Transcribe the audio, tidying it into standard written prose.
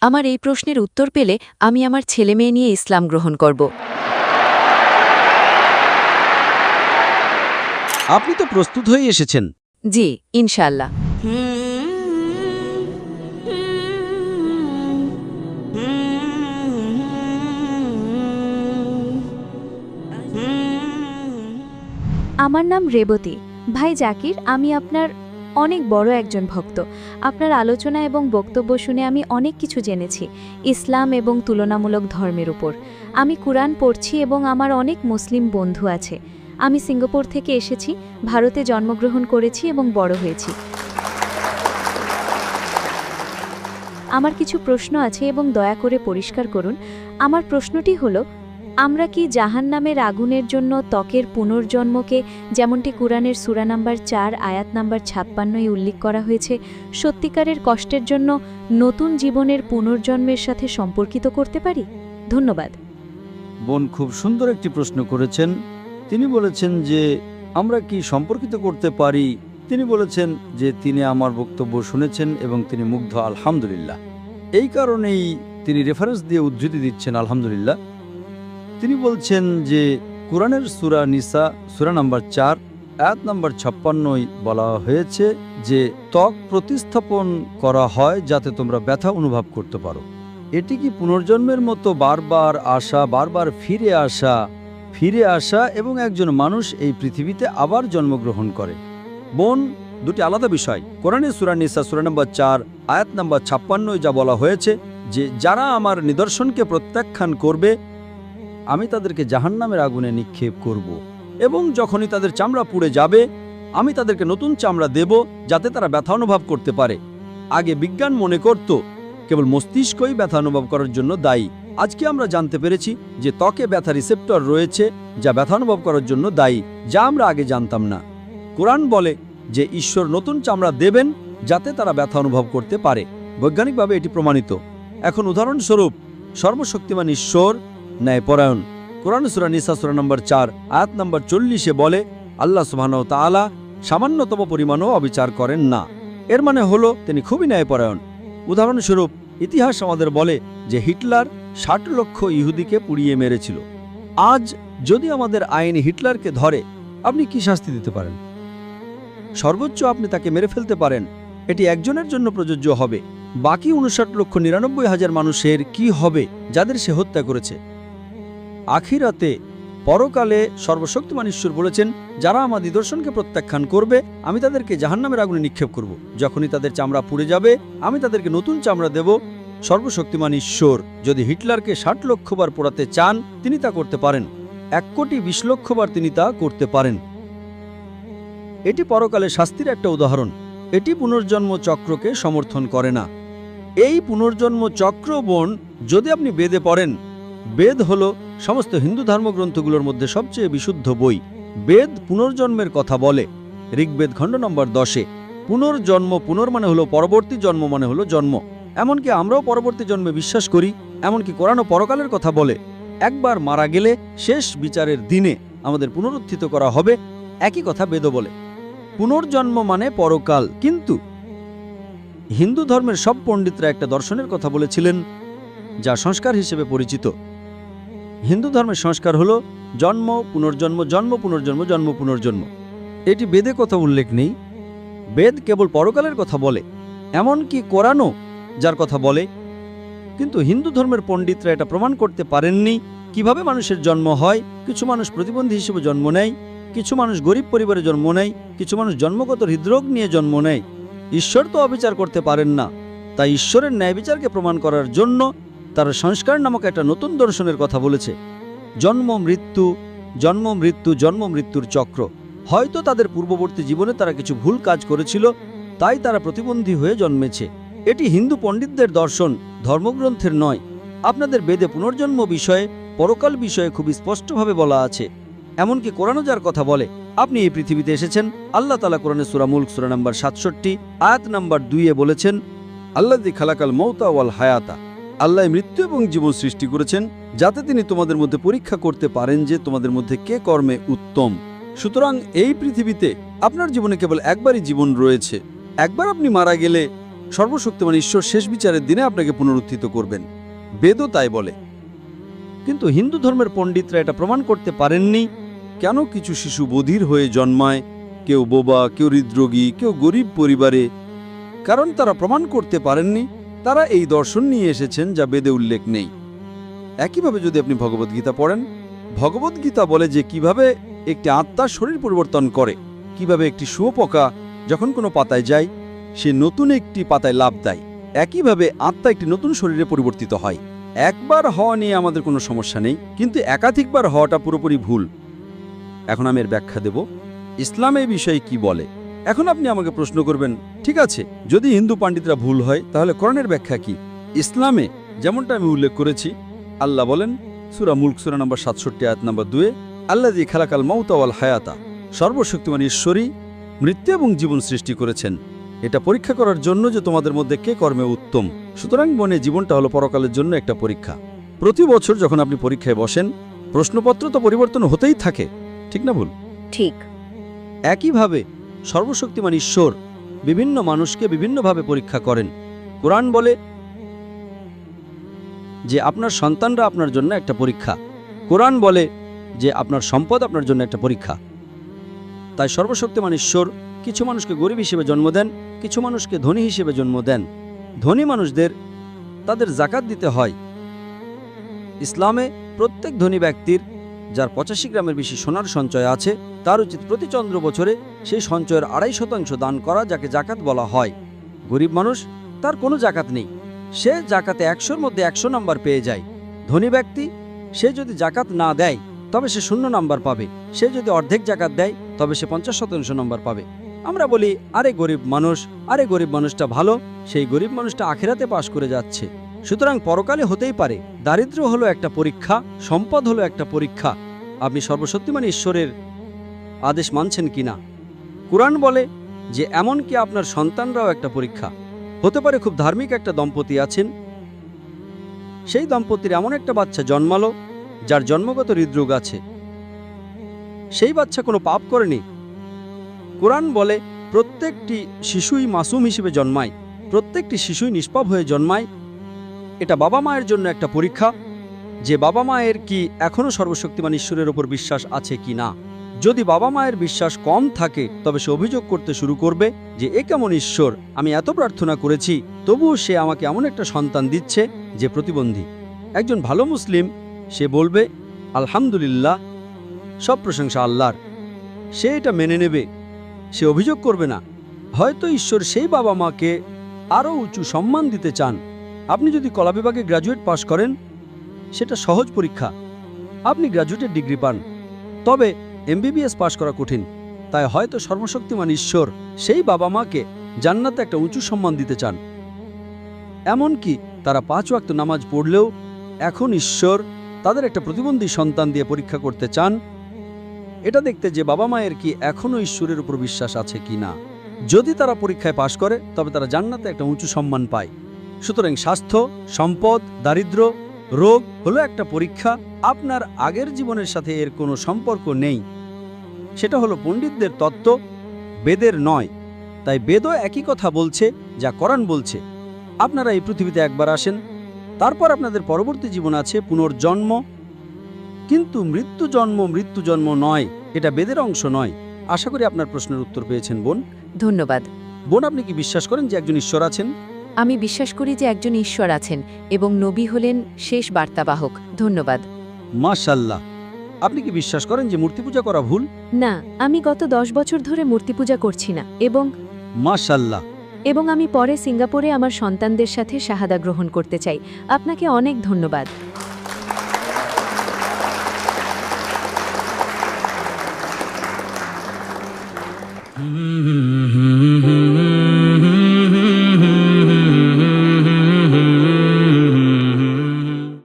আমার এই প্রশ্নের উত্তর পেলে আমি আমার ছেলেমেয়ে নিয়ে ইসলাম গ্রহণ করব। আপনি তো প্রস্তুত হয়ে এসেছেন। জি, ইনশাআল্লাহ। আমার নাম রেবতী। ভাই জাকির, আমি আপনার অনেক বড় একজন ভক্ত। আপনার আলোচনা এবং বক্তব্য শুনে আমি অনেক কিছু জেনেছি ইসলাম এবং তুলনামূলক ধর্মের উপর। আমি কুরআন পড়ছি এবং আমার অনেক মুসলিম বন্ধু আছে। আমি সিঙ্গাপুর থেকে এসেছি, ভারতে জন্মগ্রহণ করেছি এবং বড় হয়েছি। আমার কিছু প্রশ্ন আছে এবং দয়া করে পরিষ্কার করুন। আমার প্রশ্নটি হলো, আমরা কি জাহান্নামের আগুনের জন্য ত্বকের পুনর্জন্মকে, যেমনটি কুরআনের সূরা নাম্বার 4 আয়াত নাম্বার 56 উল্লেখ করা হয়েছে, সত্যিকারের কষ্টের জন্য নতুন জীবনের পুনর্জন্মের সাথে সম্পর্কিত করতে পারি? ধন্যবাদ। বোন খুব সুন্দর একটি প্রশ্ন করেছেন। তিনি বলেছেন যে আমরা কি সম্পর্কিত করতে পারি। তিনি বলেছেন যে তিনি আমার বক্তব্য শুনেছেন এবং তিনি মুগ্ধ, আলহামদুলিল্লাহ। এই কারণেই তিনি রেফারেন্স দিয়ে উদ্ধৃতি দিচ্ছেন, আলহামদুলিল্লাহ। তিনি বলছেন যে কুরআনের সূরা নিসা সূরা নাম্বার 4 আয়াত নাম্বার 56 বলা হয়েছে যে ত্বক প্রতিস্থাপন করা হয় যাতে তোমরা ব্যথা অনুভব করতে পারো। এটি কি পুনর্জন্মের মতো বারবার আসা, বারবার ফিরে আসা এবং একজন মানুষ এই পৃথিবীতে আবার জন্মগ্রহণ করে? বোন, দুটি আলাদা বিষয়। কোরআনের সূরা নিসা সূরা নাম্বার 4 আয়াত নাম্বার 56 যা বলা হয়েছে যে যারা আমার নিদর্শনকে প্রত্যাখ্যান করবে আমি তাদেরকে জাহান্নামের আগুনে নিক্ষেপ করব, এবং যখনই তাদের চামড়া পুড়ে যাবে আমি তাদেরকে নতুন চামড়া দেব যাতে তারা ব্যথা অনুভব করতে পারে। আগে বিজ্ঞান মনে করত কেবল মস্তিষ্কই ব্যথা অনুভব করার জন্য দায়ী। আজকে আমরা জানতে পেরেছি যে ত্বকে ব্যথা রিসেপ্টর রয়েছে যা ব্যথা অনুভব করার জন্য দায়ী, যা আমরা আগে জানতাম না। কোরআন বলে যে ঈশ্বর নতুন চামড়া দেবেন যাতে তারা ব্যথা অনুভব করতে পারে। বৈজ্ঞানিকভাবে এটি প্রমাণিত। এখন উদাহরণস্বরূপ, সর্বশক্তিমান ঈশ্বর ন্যায়পরায়ণ। কোরআন সূরা নিসা সূরা নম্বর 4 আয়াত নম্বর 40 বলে আল্লাহ সুবহানাহু ওয়া তাআলা সামান্যতম পরিমাণও অবিচার করেন না। এর মানে হলো তিনি খুবই ন্যায়পরায়ণ। উদাহরণস্বরূপ, ইতিহাস আমাদের বলে যে হিটলার 60 লক্ষ ইহুদিকে পুড়িয়ে মেরেছিল। আজ যদি আমাদের আইন হিটলারকে ধরে, আপনি কি শাস্তি দিতে পারেন? সর্বোচ্চ আপনি তাকে মেরে ফেলতে পারেন। এটি একজনের জন্য প্রযোজ্য হবে। বাকি 59,99,000 মানুষের কি হবে যাদের সে হত্যা করেছে? আখিরাতে, পরকালে সর্বশক্তিমান ঈশ্বর বলেছেন যারা আমার নিদর্শনকে প্রত্যাখ্যান করবে আমি তাদেরকে জাহান্নামের আগুনে নিক্ষেপ করব। যখনই তাদের চামড়া পুড়ে যাবে আমি তাদেরকে নতুন চামড়া দেব। সর্বশক্তিমান ঈশ্বর যদি হিটলারকে 60 লক্ষ বার পোড়াতে চান তিনি তা করতে পারেন। 1,20,00,000 বার তিনি তা করতে পারেন। এটি পরকালে শাস্তির একটা উদাহরণ। এটি পুনর্জন্ম চক্রকে সমর্থন করে না। এই পুনর্জন্ম চক্র, বোন, যদি আপনি বেদে পড়েন, বেদ হল সমস্ত হিন্দু ধর্মগ্রন্থগুলোর মধ্যে সবচেয়ে বিশুদ্ধ বই। বেদ পুনর্জন্মের কথা বলে। ঋগ্বেদ খণ্ড নম্বর 10 পুনর্জন্ম, পুনর মানে হলো পরবর্তী, জন্ম মানে হলো জন্ম। এমনকি আমরাও পরবর্তী জন্মে বিশ্বাস করি। এমনকি কোরআনও পরকালের কথা বলে। একবার মারা গেলে শেষ বিচারের দিনে আমাদের পুনরুত্থিত করা হবে। একই কথা বেদও বলে। পুনর্জন্ম মানে পরকাল। কিন্তু হিন্দু ধর্মের সব পণ্ডিতরা একটা দর্শনের কথা বলেছিলেন যা সংস্কার হিসেবে পরিচিত। হিন্দু ধর্মের সংস্কার হলো জন্ম পুনর্জন্ম, জন্ম পুনর্জন্ম, জন্ম পুনর্জন্ম। এটি বেদে কথা উল্লেখ নেই। বেদ কেবল পরকালের কথা বলে, এমনকি কোরআনও যার কথা বলে। কিন্তু হিন্দু ধর্মের পণ্ডিতরা এটা প্রমাণ করতে পারেননি কিভাবে মানুষের জন্ম হয়। কিছু মানুষ প্রতিবন্ধী হিসেবে জন্ম নেয়, কিছু মানুষ গরিব পরিবারে জন্ম নেয়, কিছু মানুষ জন্মগত হৃদরোগ নিয়ে জন্ম নেয়। ঈশ্বর তো অবিচার করতে পারেন না। তাই ঈশ্বরের ন্যায় বিচারকে প্রমাণ করার জন্য তারা সংস্কার নামক একটা নতুন দর্শনের কথা বলেছে। জন্ম মৃত্যু, জন্ম মৃত্যু, জন্ম মৃত্যুর চক্র। হয়তো তাদের পূর্ববর্তী জীবনে তারা কিছু ভুল কাজ করেছিল, তাই তারা প্রতিবন্ধী হয়ে জন্মেছে। এটি হিন্দু পণ্ডিতদের দর্শন, ধর্মগ্রন্থের নয়। আপনাদের বেদে পুনর্জন্ম বিষয়ে, পরকাল বিষয়ে খুব স্পষ্টভাবে বলা আছে। এমনকি কোরআনও যার কথা বলে। আপনি এই পৃথিবীতে এসেছেন, আল্লাহ তাআলা কোরআনে সূরা মুলক সূরা নাম্বার 67 আয়াত নাম্বার 2 বলেছেন, আল্লাযী খালাকাল মাউতা ওয়াল হায়াতা। আল্লাহ মৃত্যু এবং জীবন সৃষ্টি করেছেন যাতে তিনি তোমাদের মধ্যে পরীক্ষা করতে পারেন যে তোমাদের মধ্যে কে কর্মে উত্তম। সুতরাং এই পৃথিবীতে আপনার জীবনে কেবল একবারই জীবন রয়েছে। একবার আপনি মারা গেলে সর্বশক্তিমান ঈশ্বর শেষ বিচারের দিনে আপনাকে পুনরুত্থিত করবেন। বেদও তাই বলে। কিন্তু হিন্দু ধর্মের পণ্ডিতরা এটা প্রমাণ করতে পারেননি কেন কিছু শিশু বধির হয়ে জন্মায়, কেউ বোবা, কেউ হৃদরোগী, কেউ গরিব পরিবারে। কারণ তারা প্রমাণ করতে পারেননি। তারা এই দর্শন নিয়ে এসেছেন যা বেদে উল্লেখ নেই। একইভাবে যদি আপনি ভগবদ্গীতা পড়েন, ভগবদ্গীতা বলে যে কিভাবে একটি আত্মার শরীর পরিবর্তন করে, কিভাবে একটি শুঁয়োপোকা যখন কোনো পাতায় যায় সে নতুন একটি পাতায় লাফ দেয়। একইভাবে আত্মা একটি নতুন শরীরে পরিবর্তিত হয়। একবার হওয়া নিয়ে আমাদের কোনো সমস্যা নেই, কিন্তু একাধিকবার হওয়াটা পুরোপুরি ভুল। এখন আমি এর ব্যাখ্যা দেব ইসলাম এই বিষয়ে কি বলে। এখন আপনি আমাকে প্রশ্ন করবেন, ঠিক আছে, যদি হিন্দু পণ্ডিতরা ভুল হয় তাহলে কোরআনের ব্যাখ্যা কি? ইসলামে যেমনটা আমি উল্লেখ করেছি, আল্লাহ বলেন সূরা মুলক সূরা নম্বর 67 আয়াত নম্বর 2, আল্লাযী খালাকাল মাউতা ওয়াল হায়াতা, সর্বশক্তিমান ঈশ্বরই মৃত্যু এবং জীবন সৃষ্টি করেছেন এটা পরীক্ষা করার জন্য যে তোমাদের মধ্যে কে কর্মে উত্তম। সুতরাং মনে জীবনটা হলো পরকালের জন্য একটা পরীক্ষা। প্রতি বছর যখন আপনি পরীক্ষায় বসেন, প্রশ্নপত্র তো পরিবর্তন হতেই থাকে, ঠিক না ভুল? ঠিক। একইভাবে সর্বশক্তিমান ঈশ্বর বিভিন্ন মানুষকে বিভিন্নভাবে পরীক্ষা করেন। কোরআন বলে যে আপনার সন্তানরা আপনার জন্য একটা পরীক্ষা। কোরআন বলে যে আপনার সম্পদ আপনার জন্য একটা পরীক্ষা। তাই সর্বশক্তিমান ঈশ্বর কিছু মানুষকে গরিব হিসেবে জন্ম দেন, কিছু মানুষকে ধনী হিসেবে জন্ম দেন। ধনী মানুষদের তাদের জাকাত দিতে হয়। ইসলামে প্রত্যেক ধনী ব্যক্তির যার 85 গ্রামের বেশি সোনার সঞ্চয় আছে তার উচিত প্রতি চন্দ্র বছরে সেই সঞ্চয়ের 2.5% দান করা, যাকে জাকাত বলা হয়। গরিব মানুষ, তার কোনো জাকাত নেই, সে জাকাতে 100-র মধ্যে 100 নাম্বার পেয়ে যায়। ধনী ব্যক্তি, সে যদি জাকাত না দেয় তবে সে 0 নাম্বার পাবে। সে যদি অর্ধেক জাকাত দেয় তবে সে 50% নাম্বার পাবে। আমরা বলি আরে গরিব মানুষটা ভালো, সেই গরিব মানুষটা আখিরাতে পাশ করে যাচ্ছে। সুতরাং পরকালে হতেই পারে। দারিদ্র্য হলো একটা পরীক্ষা, সম্পদ হলো একটা পরীক্ষা। আপনি সর্বশক্তিমান ঈশ্বরের আদেশ মানছেন কিনা। কুরআন বলে যে এমনকি আপনার সন্তানরাও একটা পরীক্ষা। হতে পারে খুব ধার্মিক একটা দম্পতি আছেন, সেই দম্পতির এমন একটা বাচ্চা জন্মালো যার জন্মগত হৃদরোগ আছে। সেই বাচ্চা কোনো পাপ করেনি। কুরআন বলে প্রত্যেকটি শিশুই মাসুম হিসেবে জন্মায়, প্রত্যেকটি শিশুই নিষ্পাপ হয়ে জন্মায়। এটা বাবা মায়ের জন্য একটা পরীক্ষা যে বাবা মায়ের কি এখনও সর্বশক্তিমান ঈশ্বরের ওপর বিশ্বাস আছে কি না। যদি বাবা মায়ের বিশ্বাস কম থাকে তবে সে অভিযোগ করতে শুরু করবে যে এ কেমন ঈশ্বর, আমি এত প্রার্থনা করেছি তবুও সে আমাকে এমন একটা সন্তান দিচ্ছে যে প্রতিবন্ধী। একজন ভালো মুসলিম, সে বলবে আলহামদুলিল্লাহ, সব প্রশংসা আল্লাহর। সে এটা মেনে নেবে, সে অভিযোগ করবে না। হয়তো ঈশ্বর সেই বাবা মাকে আরও উঁচু সম্মান দিতে চান। আপনি যদি কলা বিভাগে গ্র্যাজুয়েট পাশ করেন, সেটা সহজ পরীক্ষা, আপনি গ্র্যাজুয়েটের ডিগ্রি পান। তবে MBBS পাশ করা কঠিন। তাই হয়তো সর্বশক্তিমান ঈশ্বর সেই বাবা মাকে জান্নাতে একটা উঁচু সম্মান দিতে চান। এমনকি তারা 5 ওয়াক্ত নামাজ পড়লেও এখন ঈশ্বর তাদের একটা প্রতিবন্ধী সন্তান দিয়ে পরীক্ষা করতে চান, এটা দেখতে যে বাবা মায়ের কি এখনও ঈশ্বরের উপর বিশ্বাস আছে কি না। যদি তারা পরীক্ষায় পাশ করে তবে তারা জান্নাতে একটা উঁচু সম্মান পায়। সুতরাং স্বাস্থ্য, সম্পদ, দারিদ্র্য, রোগ হলো একটা পরীক্ষা। আপনার আগের জীবনের সাথে এর কোনো সম্পর্ক নেই। সেটা হলো পণ্ডিতদের তত্ত্ব, বেদের নয়। তাই বেদও একই কথা বলছে যা কোরআন বলছে। আপনারা এই পৃথিবীতে একবার আসেন, তারপর আপনাদের পরবর্তী জীবন আছে পুনর্জন্ম। কিন্তু মৃত্যু জন্ম নয়, এটা বেদের অংশ নয়। আশা করি আপনার প্রশ্নের উত্তর পেয়েছেন বোন। ধন্যবাদ। বোন, আপনি কি বিশ্বাস করেন যে একজন ঈশ্বর আছেন? আমি বিশ্বাস করি যে একজন ঈশ্বর আছেন এবং নবী হলেন শেষ বার্তাবাহক। ধন্যবাদ। মাশাআল্লাহ। আপনি কি বিশ্বাস করেন যে মূর্তি পূজা করা ভুল? না, আমি গত 10 বছর ধরে মূর্তি পূজা করছি না মাশাআল্লাহ। এবং আমি পরে সিঙ্গাপুরে আমার সন্তানদের সাথে শাহাদা গ্রহণ করতে চাই। আপনাকে অনেক ধন্যবাদ।